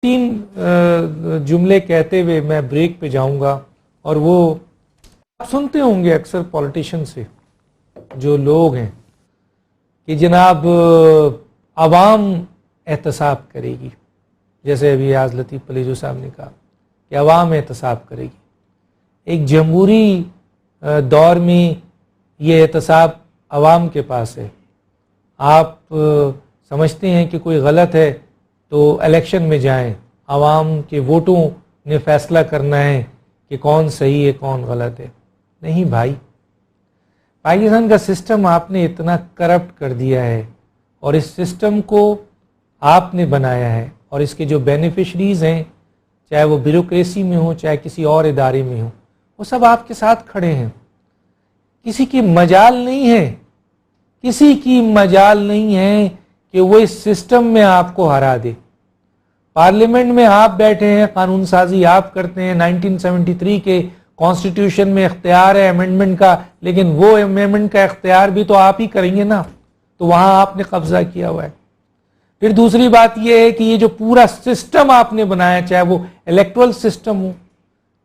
3 جملے کہتے ہوئے میں بریک پہ جاؤں گا، اور وہ آپ سنتے ہوں گے اکثر پولیٹیشن سے جو لوگ ہیں کہ جناب عوام احتساب کرے گی، جیسے ابھی آج لطیف پلیجو صاحب نے کہا کہ عوام احتساب کرے گی۔ ایک جمہوری دور میں یہ احتساب عوام کے پاس ہے۔ آپ سمجھتے ہیں کہ کوئی غلط ہے تو الیکشن میں جائیں، عوام کے ووٹوں نے فیصلہ کرنا ہے کہ کون صحیح ہے کون غلط ہے۔ نہیں بھائی، پاکستان کا سسٹم آپ نے اتنا کرپٹ کر دیا ہے، اور اس سسٹم کو آپ نے بنایا ہے، اور اس کے جو بینیفیشریز ہیں، چاہے وہ بیوروکریسی میں ہوں چاہے کسی اور ادارے میں ہوں، وہ سب آپ کے ساتھ کھڑے ہیں۔ کسی کی مجال نہیں ہے، کسی کی مجال نہیں ہے کہ وہ اس سسٹم میں آپ کو ہرا دے۔ پارلیمنٹ میں آپ بیٹھے ہیں، قانون سازی آپ کرتے ہیں، 1973 کے کانسٹیٹیوشن میں اختیار ہے امینڈمنٹ کا، لیکن وہ امینڈمنٹ کا اختیار بھی تو آپ ہی کریں گے نا، تو وہاں آپ نے قبضہ کیا ہوا ہے۔ پھر دوسری بات یہ ہے کہ یہ جو پورا سسٹم آپ نے بنایا، چاہے وہ الیکٹرل سسٹم ہو،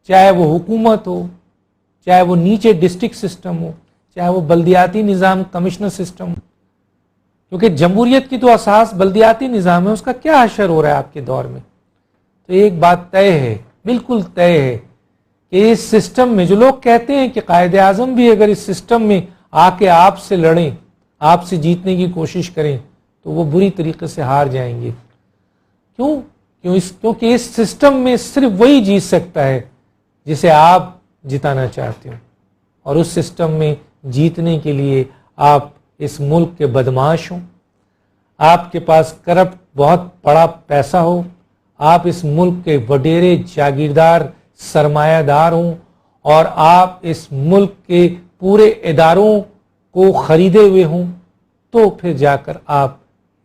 چاہے وہ حکومت ہو، چاہے وہ نیچے ڈسٹرکٹ سسٹم ہو، چاہے وہ بلدیاتی نظام کمشنر سسٹم ہو، کیونکہ جمہوریت کی تو اساس بلدیاتی نظام ہے، اس کا کیا حشر ہو رہا ہے آپ کے دور میں؟ تو ایک بات طے ہے، بالکل طے ہے کہ اس سسٹم میں جو لوگ کہتے ہیں کہ قائد اعظم بھی اگر اس سسٹم میں آ کے آپ سے لڑیں، آپ سے جیتنے کی کوشش کریں، تو وہ بری طریقے سے ہار جائیں گے۔ کیونکہ اس سسٹم میں صرف وہی جیت سکتا ہے جسے آپ جتانا چاہتے ہو، اور اس سسٹم میں جیتنے کے لیے آپ اس ملک کے بدمعاش ہوں، آپ کے پاس کرپٹ بہت بڑا پیسہ ہو، آپ اس ملک کے وڈیرے جاگیردار سرمایہ دار ہوں، اور آپ اس ملک کے پورے اداروں کو خریدے ہوئے ہوں، تو پھر جا کر آپ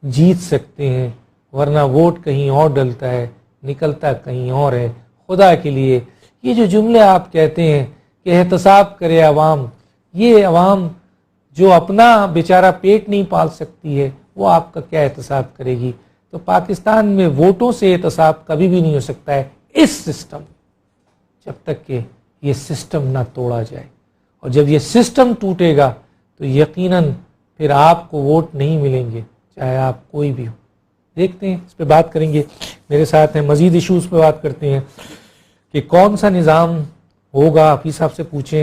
جیت سکتے ہیں، ورنہ ووٹ کہیں اور ڈلتا ہے، نکلتا کہیں اور ہے۔ خدا کے لیے یہ جو جملے آپ کہتے ہیں کہ احتساب کرے عوام، یہ عوام جو اپنا بیچارہ پیٹ نہیں پال سکتی ہے، وہ آپ کا کیا احتساب کرے گی؟ تو پاکستان میں ووٹوں سے احتساب کبھی بھی نہیں ہو سکتا ہے اس سسٹم، جب تک کہ یہ سسٹم نہ توڑا جائے، اور جب یہ سسٹم ٹوٹے گا تو یقیناً پھر آپ کو ووٹ نہیں ملیں گے، چاہے آپ کوئی بھی ہو۔ دیکھتے ہیں، اس پہ بات کریں گے، میرے ساتھ ہیں، مزید ایشوز پہ بات کرتے ہیں کہ کون سا نظام ہوگا، حفیظ صاحب سے پوچھیں